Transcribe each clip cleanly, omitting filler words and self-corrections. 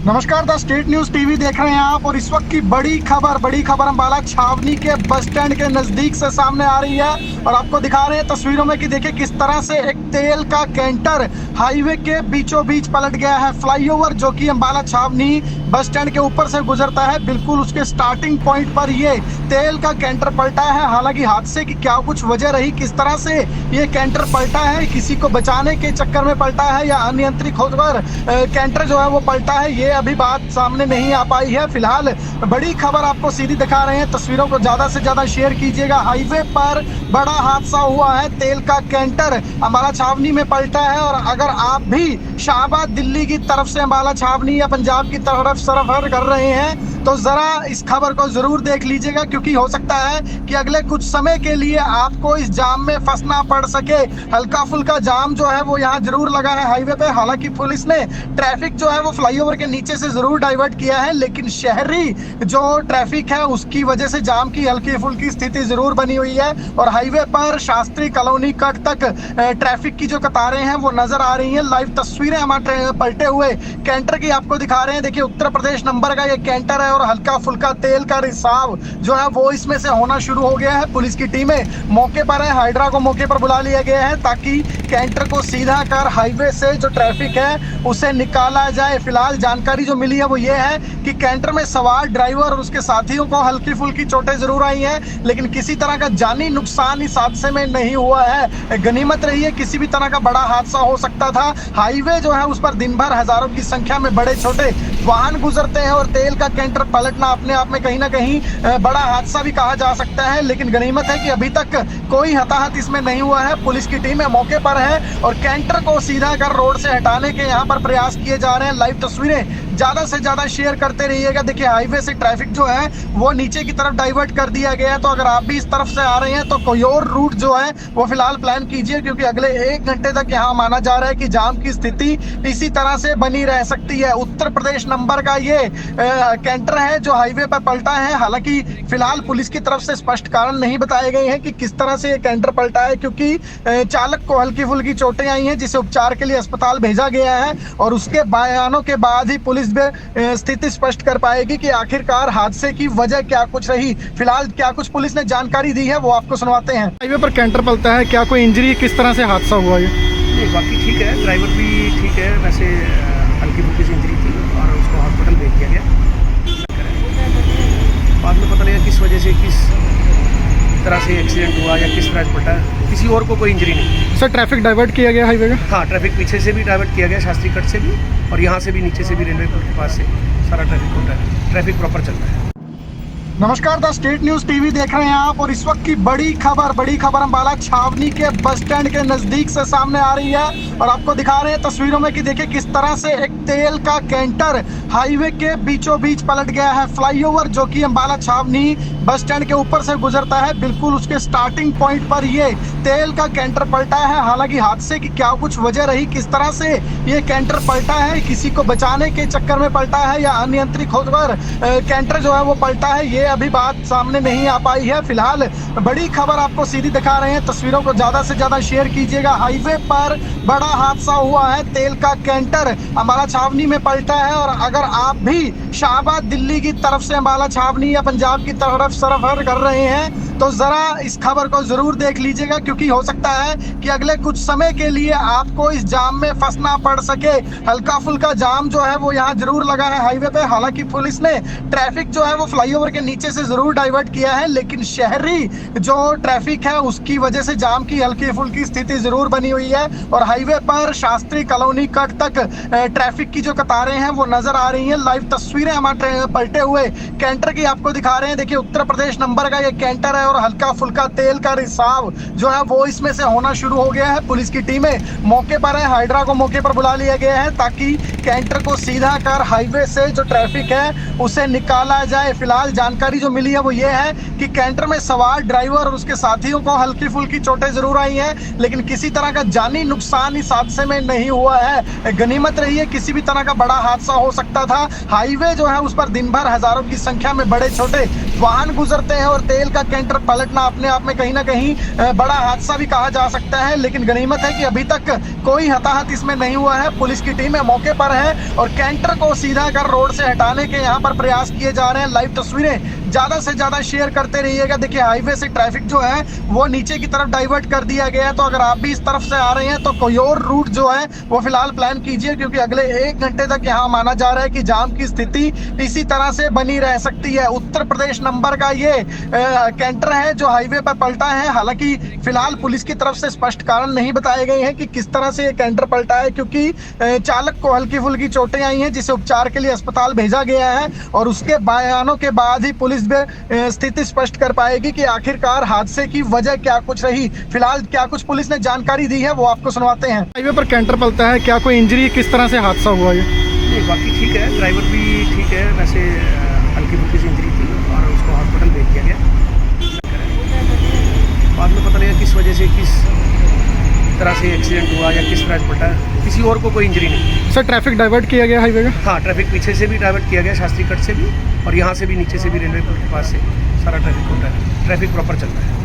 नमस्कार, the state news TV देख रहे हैं आप। और इस वक्त की बड़ी खबर अम्बाला छावनी के बस स्टैंड के नजदीक से सामने आ रही है। और आपको दिखा रहे हैं तस्वीरों में कि देखिए किस तरह से एक तेल का कैंटर हाईवे के बीचों बीच पलट गया है। फ्लाईओवर जो कि अम्बाला छावनी बस स्टैंड के ऊपर से गुजरता है, बिल्कुल उसके स्टार्टिंग पॉइंट पर ये तेल का कैंटर पलटा है। हालांकि हादसे की क्या कुछ वजह रही, किस तरह से ये कैंटर पलटा है, किसी को बचाने के चक्कर में पलटा है या अनियंत्रित होकर कैंटर जो है वो पलटा है, ये अभी बात सामने नहीं आ पाई है। फिलहाल बड़ी खबर आपको सीधी दिखा रहे हैं, तस्वीरों को ज्यादा से ज्यादा शेयर कीजिएगा। हाईवे पर बड़ा हादसा हुआ है, तेल का कैंटर अम्बाला छावनी में पलटा है। और अगर आप भी शाहबाद दिल्ली की तरफ से अम्बाला छावनी या पंजाब की तरफ सफर कर रहे हैं तो जरा इस खबर को जरूर देख लीजिएगा, क्योंकि हो सकता है कि अगले कुछ समय के लिए आपको इस जाम में फंसना पड़ सके। हल्का फुल्का जाम जो है वो यहाँ जरूर लगा है हाईवे पे। हालांकि पुलिस ने ट्रैफिक जो है वो फ्लाईओवर के नीचे से जरूर डाइवर्ट किया है, लेकिन शहरी जो ट्रैफिक है उसकी वजह से जाम की हल्की फुल्की स्थिति जरूर बनी हुई है। और हाईवे पर शास्त्री कॉलोनी कट तक ट्रैफिक की जो कतारें हैं वो नजर आ रही हैं। लाइव तस्वीरें हमारे पलटे हुए कैंटर की आपको दिखा रहे हैं। देखिए उत्तर प्रदेश नंबर का ये कैंटर है और हल्का फुल्का तेल का रिसाव जो है वो इसमें से होना शुरू हो गया है। पुलिस की टीमें मौके पर है, हाइड्रा को मौके पर बुला लिया गया है ताकि कैंटर को सीधा कर हाईवे से जो ट्रैफिक है उसे निकाला जाए। फिलहाल जानकारी जो मिली है वो ये है कि कैंटर में सवार ड्राइवर और उसके साथियों को हल्की फुल्की चोटें जरूर आई हैं, लेकिन किसी तरह का जानी नुकसान इस हादसे में नहीं हुआ है। गनीमत रही है, किसी भी तरह का बड़ा हादसा हो सकता था। हाईवे जो है उस पर दिन भर हजारों की संख्या में बड़े छोटे वाहन गुजरते हैं और तेल का कैंटर पलटना अपने आप में कहीं ना कहीं बड़ा हादसा भी कहा जा सकता है। लेकिन गनीमत है कि अभी तक कोई हताहत इसमें नहीं हुआ है। पुलिस की टीम मौके पर है और कैंटर को सीधा कर रोड से हटाने के यहाँ पर प्रयास किए जा रहे हैं। लाइव तस्वीरें ज्यादा से ज्यादा शेयर करते रहिएगा। देखिए हाईवे से ट्रैफिक जो है वो नीचे की तरफ डाइवर्ट कर दिया गया है, तो अगर आप भी इस तरफ से आ रहे हैं तो कोई और रूट जो है वो फिलहाल प्लान कीजिए, क्योंकि अगले 1 घंटे तक यहाँ माना जा रहा है कि जाम की स्थिति इसी तरह से बनी रह सकती है। उत्तर प्रदेश नंबर का ये कैंटर है जो हाईवे पर पलटा है। हालांकि फिलहाल पुलिस की तरफ से स्पष्ट कारण नहीं बताए गए हैं कि किस तरह से ये कैंटर पलटा है, क्योंकि चालक को हल्की फुल्की चोटें आई हैं जिसे उपचार के लिए अस्पताल भेजा गया है। और उसके बयानों के बाद ही पुलिस स्थिति स्पष्ट कर पाएगी कि आखिरकार हादसे की वजह क्या कुछ रही। फिलहाल क्या कुछ पुलिस ने जानकारी दी है वो आपको सुनवाते हैं। हाईवे पर कैंटर पलटा है, क्या कोई इंजरी, किस तरह से हादसा हुआ ये? नहीं, बाकी ठीक है, ड्राइवर भी ठीक है, वैसे हल्की फुल्की सी इंजरी थी और उसको हॉस्पिटल भेज दिया गया। बाद में पता नहीं किस वजह से, किस तरह से एक्सीडेंट हुआ या किस तरह से पलटा, किसी और को कोई इंजरी नहीं। सर ट्रैफिक डाइवर्ट किया गया हाईवे का? हाँ, ट्रैफिक पीछे से भी डाइवर्ट किया गया, शास्त्री कट से भी, और यहाँ से भी, नीचे से भी, रेलवे कोर्ट के पास से सारा ट्रैफिक होता है। ट्रैफिक प्रॉपर चल रहा है। नमस्कार, द स्टेट न्यूज टीवी देख रहे हैं आप। और इस वक्त की बड़ी खबर अम्बाला छावनी के बस स्टैंड के नजदीक से सामने आ रही है। और आपको दिखा रहे हैं तस्वीरों में कि देखिए किस तरह से एक तेल का कैंटर हाईवे के बीचों बीच पलट गया है। फ्लाईओवर जो कि अम्बाला छावनी बस स्टैंड के ऊपर से गुजरता है, बिल्कुल उसके स्टार्टिंग पॉइंट पर ये तेल का कैंटर पलटा है। हालांकि हादसे की क्या कुछ वजह रही, किस तरह से ये कैंटर पलटा है, किसी को बचाने के चक्कर में पलटा है या अनियंत्रित होकर कैंटर जो है वो पलटा है, ये अभी बात सामने नहीं आ पाई है। फिलहाल बड़ी खबर आपको सीधी दिखा रहे हैं, तस्वीरों को ज्यादा से ज्यादा शेयर कीजिएगा। हाईवे पर बड़ा हादसा हुआ है, तेल का कैंटर अम्बाला छावनी में पलटा है। और अगर आप भी शाहबाद दिल्ली की तरफ से अम्बाला छावनी या पंजाब की तरफ सफर कर रहे हैं तो जरा इस खबर को जरूर देख लीजिएगा, क्योंकि हो सकता है कि अगले कुछ समय के लिए आपको इस जाम में फंसना पड़ सके। हल्का फुल्का जाम जो है वो यहाँ जरूर लगा है हाईवे पे। हालांकि पुलिस ने ट्रैफिक जो है वो फ्लाईओवर के नीचे से जरूर डाइवर्ट किया है, लेकिन शहरी जो ट्रैफिक है उसकी वजह से जाम की हल्की फुल्की स्थिति जरूर बनी हुई है। और हाईवे पर शास्त्री कॉलोनी कट तक ट्रैफिक की जो कतारें हैं वो नजर आ रही हैं। लाइव तस्वीरें हमारे पलटे हुए कैंटर की आपको दिखा रहे हैं। देखिए उत्तर प्रदेश नंबर का ये कैंटर है और हल्का फुल्का तेल का रिसाव जो है वो इसमें से होना शुरू हो गया है। पुलिस की टीमें मौके पर है, हाइड्रा को मौके पर बुला लिया गया है ताकि कैंटर को सीधा कर हाईवे से जो ट्रैफिक है उसे निकाला जाए। फिलहाल जानकारी जो मिली है वो ये है कि कैंटर में सवार ड्राइवर और उसके साथियों को हल्की फुल्की चोटें जरूर आई हैं, लेकिन किसी तरह का जानी नुकसान इस हादसे में नहीं हुआ है। गनीमत रही है, किसी भी तरह का बड़ा हादसा हो सकता था। हाईवे जो है उस पर दिन भर हजारों की संख्या में बड़े छोटे वाहन गुजरते हैं और तेल का कैंटर पलटना अपने आप में कहीं ना कहीं बड़ा हादसा भी कहा जा सकता है। लेकिन गनीमत है कि अभी तक कोई हताहत इसमें नहीं हुआ है। पुलिस की टीम मौके पर है और कैंटर को सीधा कर रोड से हटाने के यहाँ पर प्रयास किए जा रहे हैं। लाइव तस्वीरें ज्यादा से ज्यादा शेयर करते रहिएगा। देखिए हाईवे से ट्रैफिक जो है वो नीचे की तरफ डाइवर्ट कर दिया गया है, तो अगर आप भी इस तरफ से आ रहे हैं तो कोई और रूट जो है वो फिलहाल प्लान कीजिए, क्योंकि अगले 1 घंटे तक यहाँ माना जा रहा है कि जाम की स्थिति इसी तरह से बनी रह सकती है। उत्तर प्रदेश नंबर का ये कैंटर है जो हाईवे पर पलटा है। हालांकि फिलहाल पुलिस की तरफ से स्पष्ट कारण नहीं बताए गए हैं कि किस तरह से ये कैंटर पलटा है, क्योंकि चालक को हल्की फुल्की चोटें आई हैं जिसे उपचार के लिए अस्पताल भेजा गया है और उसके बयानों के बाद ही पुलिस स्थिति स्पष्ट कर पाएगी कि आखिरकार हादसे की वजह क्या कुछ रही। फिलहाल क्या कुछ पुलिस ने जानकारी दी है वो आपको सुनवाते हैं। हाईवे पर कैंटर पलटा है, क्या कोई इंजरी, किस तरह से हादसा हुआ ये? नहीं, बाकी ठीक है, ड्राइवर भी ठीक है, वैसे हल्की फुल्की सी इंजरी थी और उसको हॉस्पिटल भेज दिया गया। बाद में पता नहीं किस वजह से, किस तरह से एक्सीडेंट हुआ या किस तरह से पलटा, किसी और को कोई इंजरी नहीं। सर ट्रैफिक डाइवर्ट किया गया हाईवे का? हाँ, ट्रैफिक पीछे से भी डाइवर्ट किया गया, शास्त्री कट से भी, और यहाँ से भी नीचे से भी रेलवे पुल के पास से सारा ट्रैफिक होता है। ट्रैफिक प्रॉपर चल रहा है।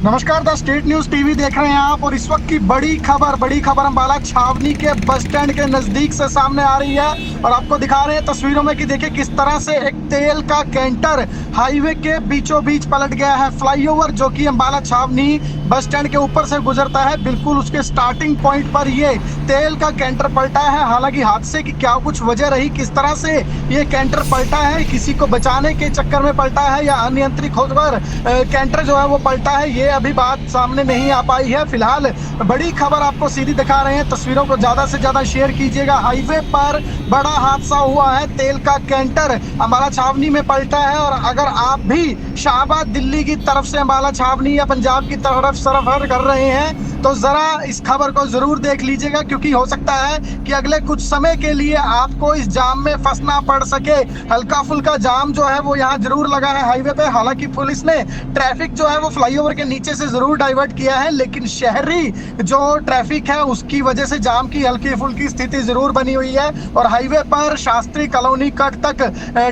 नमस्कार, द स्टेट न्यूज टीवी देख रहे हैं आप और इस वक्त की बड़ी खबर अम्बाला छावनी के बस स्टैंड के नजदीक से सामने आ रही है और आपको दिखा रहे हैं तस्वीरों में कि देखिए किस तरह से एक तेल का कैंटर हाईवे के बीचों बीच पलट गया है। फ्लाईओवर जो कि अम्बाला छावनी बस स्टैंड के ऊपर से गुजरता है, बिल्कुल उसके स्टार्टिंग पॉइंट पर ये तेल का कैंटर पलटा है। हालांकि हादसे की क्या कुछ वजह रही, किस तरह से ये कैंटर पलटा है, किसी को बचाने के चक्कर में पलटा है या अनियंत्रित होकर कैंटर जो है वो पलटा है, ये अभी बात सामने नहीं आ पाई है। फिलहाल बड़ी खबर आपको सीधी दिखा रहे हैं, तस्वीरों को ज्यादा से ज्यादा शेयर कीजिएगा। हाईवे पर बड़ा हादसा हुआ है, तेल का कैंटर अम्बाला छावनी में पलटा है और अगर आप भी शाहबाद दिल्ली की तरफ से अम्बाला छावनी या पंजाब की तरफ सफर कर रहे हैं तो जरा इस खबर को जरूर देख लीजिएगा, क्योंकि हो सकता है कि अगले कुछ समय के लिए आपको इस जाम में फंसना पड़ सके। हल्का फुल्का जाम जो है वो यहाँ जरूर लगा है हाईवे पे। हालांकि पुलिस ने ट्रैफिक जो है वो फ्लाईओवर के नीचे से जरूर डाइवर्ट किया है, लेकिन शहरी जो ट्रैफिक है उसकी वजह से जाम की हल्की फुल्की स्थिति जरूर बनी हुई है और हाईवे पर शास्त्री कॉलोनी कट तक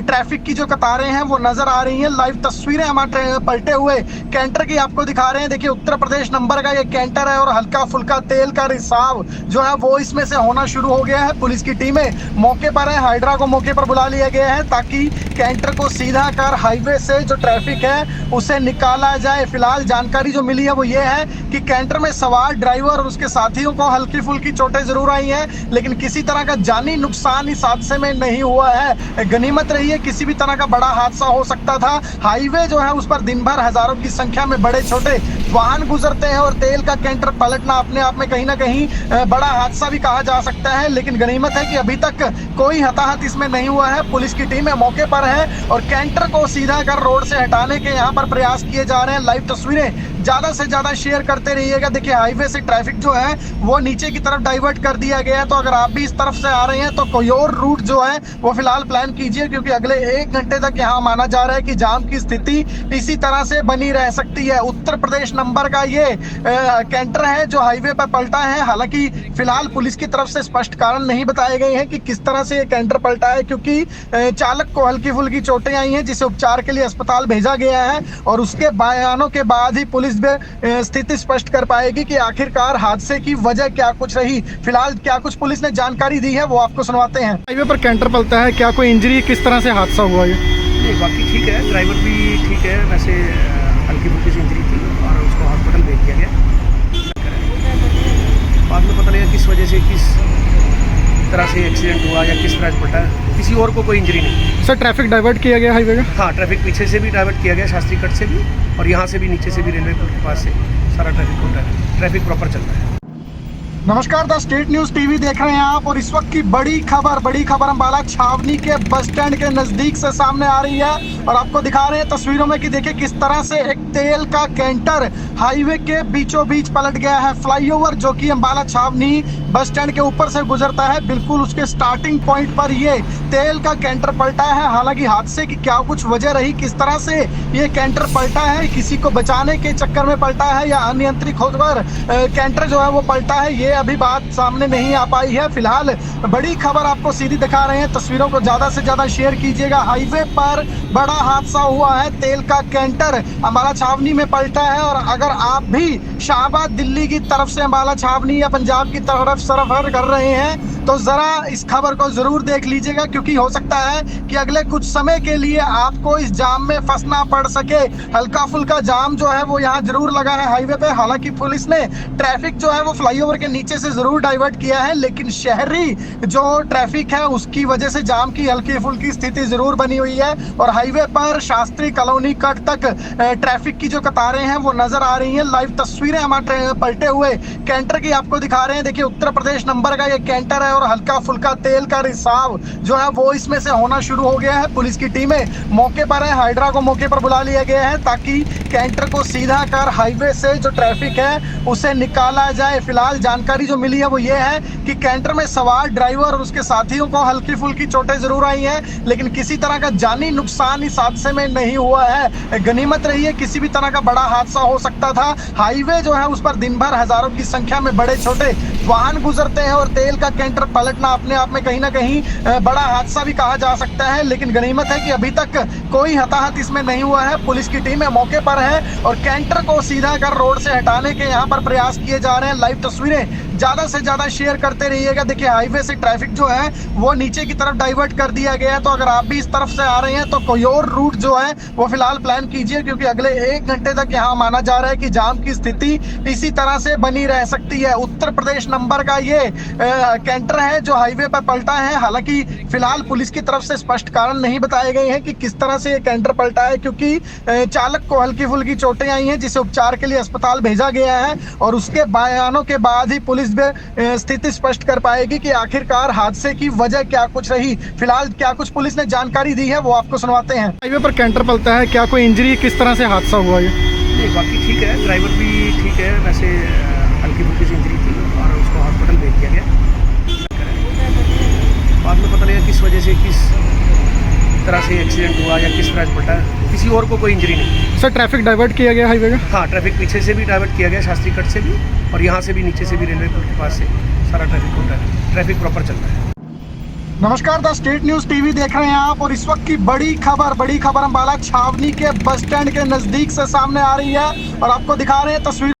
ट्रैफिक की जो कतारें हैं वो नजर आ रही हैं। लाइव तस्वीरें हमारे पलटे हुए कैंटर की आपको दिखा रहे हैं। देखिए उत्तर प्रदेश नंबर का ये कैंटर है और हल्का फुल्का तेल का रिसाव जो है वो इसमें से होना शुरू हो गया है। पुलिस की टीमें मौके पर है, हाइड्रा को मौके पर बुला लिया गया है ताकि कैंटर को सीधा कर हाईवे से जो ट्रैफिक है उसे निकाला जाए। फिलहाल जानकारी जो मिली है वो ये है कि कैंटर में सवार ड्राइवर और उसके साथियों को हल्की फुल्की चोटें जरूर आई हैं, लेकिन किसी तरह का जानी नुकसान इस हादसे में नहीं हुआ है। गनीमत रही है, किसी भी तरह का बड़ा हादसा हो सकता था। हाईवे जो है उस पर दिन भर हजारों की संख्या में बड़े छोटे वाहन गुजरते हैं और तेल का कैंटर पलटना अपने आप में कहीं ना कहीं बड़ा हादसा भी कहा जा सकता है। लेकिन गनीमत है कि अभी तक कोई हताहत इसमें नहीं हुआ है। पुलिस की टीम मौके पर है और कैंटर को सीधा कर रोड से हटाने के यहाँ पर प्रयास किए जा रहे हैं। लाइव तस्वीरें ज्यादा से ज्यादा शेयर करते रहिएगा। देखिए हाईवे से ट्रैफिक जो है वो नीचे की तरफ डाइवर्ट कर दिया गया है, तो अगर आप भी इस तरफ से आ रहे हैं तो कोई और रूट जो है वो फिलहाल प्लान कीजिए, क्योंकि अगले 1 घंटे तक यहाँ माना जा रहा है कि जाम की स्थिति इसी तरह से बनी रह सकती है। उत्तर प्रदेश नंबर का ये कैंटर है जो हाईवे पर पलटा है। हालांकि फिलहाल पुलिस की तरफ से स्पष्ट कारण नहीं बताए गए हैं कि किस तरह से ये कैंटर पलटा है, क्योंकि चालक को हल्की फुल्की चोटें आई हैं जिसे उपचार के लिए अस्पताल भेजा गया है और उसके बयानों के बाद ही पुलिस स्थिति स्पष्ट कर पाएगी कि आखिरकार हादसे की वजह क्या कुछ रही। फिलहाल क्या कुछ पुलिस ने जानकारी दी है वो आपको सुनवाते हैं। हाईवे पर कैंटर पलटा है, क्या कोई इंजरी, किस तरह से हादसा हुआ ये? नहीं, बाकी ठीक है, ड्राइवर भी ठीक है, वैसे हल्की फुल्की सी इंजरी थी और उसको हॉस्पिटल भेज दिया गया। बाद में पता नहीं किस वजह से, किस तरह से एक्सीडेंट हुआ या किस तरह से पलटा, किसी और को कोई इंजरी नहीं। सर ट्रैफिक डाइवर्ट किया गया हाईवे का? हाँ, ट्रैफिक पीछे से भी डाइवर्ट किया गया, शास्त्री कट से भी, और यहाँ से भी नीचे से भी रेलवे पुल के पास से सारा ट्रैफिक होता है। ट्रैफिक प्रॉपर चल रहा है। नमस्कार, द स्टेट न्यूज टीवी देख रहे हैं आप और इस वक्त की बड़ी खबर अम्बाला छावनी के बस स्टैंड के नजदीक से सामने आ रही है और आपको दिखा रहे हैं तस्वीरों में कि देखिए किस तरह से एक तेल का कैंटर हाईवे के बीचों बीच पलट गया है। फ्लाईओवर जो कि अम्बाला छावनी बस स्टैंड के ऊपर से गुजरता है, बिल्कुल उसके स्टार्टिंग पॉइंट पर ये तेल का कैंटर पलटा है। हालांकि हादसे की क्या कुछ वजह रही, किस तरह से ये कैंटर पलटा है, किसी को बचाने के चक्कर में पलटा है या अनियंत्रित होकर कैंटर जो है वो पलटा है, ये अभी बात सामने नहीं आ पाई है। फिलहाल बड़ी खबर आपको सीधी दिखा रहे हैं, तस्वीरों को ज्यादा से ज्यादा शेयर कीजिएगा। हाईवे पर बड़ा बड़ा हादसा हुआ है। तेल का कैंटर अम्बाला छावनी में पलटा है और अगर आप भी शाहबाद दिल्ली की तरफ से अम्बाला छावनी या पंजाब की तरफ सफर कर रहे हैं तो जरा इस खबर को जरूर देख लीजिएगा, क्योंकि हो सकता है कि अगले कुछ समय के लिए आपको इस जाम में फंसना पड़ सके। हल्का फुल्का जाम जो है वो यहाँ जरूर लगा है हाईवे पे। हालांकि पुलिस ने ट्रैफिक जो है वो फ्लाईओवर के नीचे से जरूर डाइवर्ट किया है, लेकिन शहरी जो ट्रैफिक है उसकी वजह से जाम की हल्की फुल्की स्थिति जरूर बनी हुई है। और हाईवे पर शास्त्री कॉलोनी कट तक ट्रैफिक की जो कतारें हैं वो नजर आ रही हैं। लाइव तस्वीरें हमारे पलटे हुए कैंटर की आपको दिखा रहे हैं। देखिए उत्तर प्रदेश नंबर का ये कैंटर है और हल्का फुल्का तेल का रिसाव जो है वो इसमें से होना शुरू हो गया है। पुलिस की टीमें मौके पर है, हाइड्रा को मौके पर बुला लिया गया है ताकि कैंटर को सीधा कर हाईवे से जो ट्रैफिक है उसे निकाला जाए। फिलहाल जानकारी जो मिली है वो ये है कि कैंटर में सवार ड्राइवर और उसके साथियों को हल्की फुल्की चोटें जरूर आई हैं, लेकिन किसी तरह का जानी नुकसान इस हादसे में नहीं हुआ है। गनीमत रही है, किसी भी तरह का बड़ा हादसा हो सकता था। हाईवे जो है उस पर दिन भर हजारों की संख्या में बड़े छोटे वाहन गुजरते हैं और तेल का कैंटर पलटना अपने आप में कहीं ना कहीं बड़ा हादसा भी कहा जा सकता है। लेकिन गनीमत है कि अभी तक कोई हताहत इसमें नहीं हुआ है। पुलिस की टीमें मौके पर है और कैंटर को सीधा कर रोड से हटाने के यहाँ पर प्रयास किए जा रहे हैं। लाइव तस्वीरें ज्यादा से ज्यादा शेयर करते रहिएगा। देखिए हाईवे से ट्रैफिक जो है वो नीचे की तरफ डाइवर्ट कर दिया गया है, तो अगर आप भी इस तरफ से आ रहे हैं तो कोई और रूट जो है वो फिलहाल प्लान कीजिए, क्योंकि अगले 1 घंटे तक यहाँ माना जा रहा है कि जाम की स्थिति इसी तरह से बनी रह सकती है। उत्तर प्रदेश नंबर का ये कैंटर है जो हाईवे पर पलटा है। हालांकि फिलहाल पुलिस की तरफ से स्पष्ट कारण नहीं बताए गए हैं कि किस तरह से ये कैंटर पलटा है, क्योंकि चालक को हल्की फुल्की चोटें आई हैं जिसे उपचार के लिए अस्पताल भेजा गया है और उसके बयानों के बाद ही पुलिस स्थिति स्पष्ट कर पाएगी कि आखिरकार हादसे की वजह क्या कुछ रही। फिलहाल क्या कुछ पुलिस ने जानकारी दी है वो आपको सुनवाते हैं। हाईवे पर कैंटर पलटा है, क्या कोई इंजरी, किस तरह से हादसा हुआ ये? नहीं, बाकी ठीक है, ड्राइवर भी ठीक है, वैसे हल्की फुल्की सी इंजरी थी और उसको हॉस्पिटल भेज दिया गया। बाद में पता लगा किस वजह से, किस तरह से एक्सीडेंट हुआ या किस तरह से पलटा। किसी और को कोई इंजरी नहीं। सर ट्रैफिक डाइवर्ट किया गया हाईवे का? हाँ, ट्रैफिक पीछे से भी डाइवर्ट किया गया, शास्त्री कट से भी, और यहाँ से भी नीचे से भी रेलवे पुल के पास से सारा ट्रैफिक होता है। ट्रैफिक प्रॉपर चल रहा है। नमस्कार, द स्टेट न्यूज टीवी देख रहे हैं आप और इस वक्त की बड़ी खबर अम्बाला छावनी के बस स्टैंड के नजदीक से सामने आ रही है और आपको दिखा रहे हैं तस्वीर।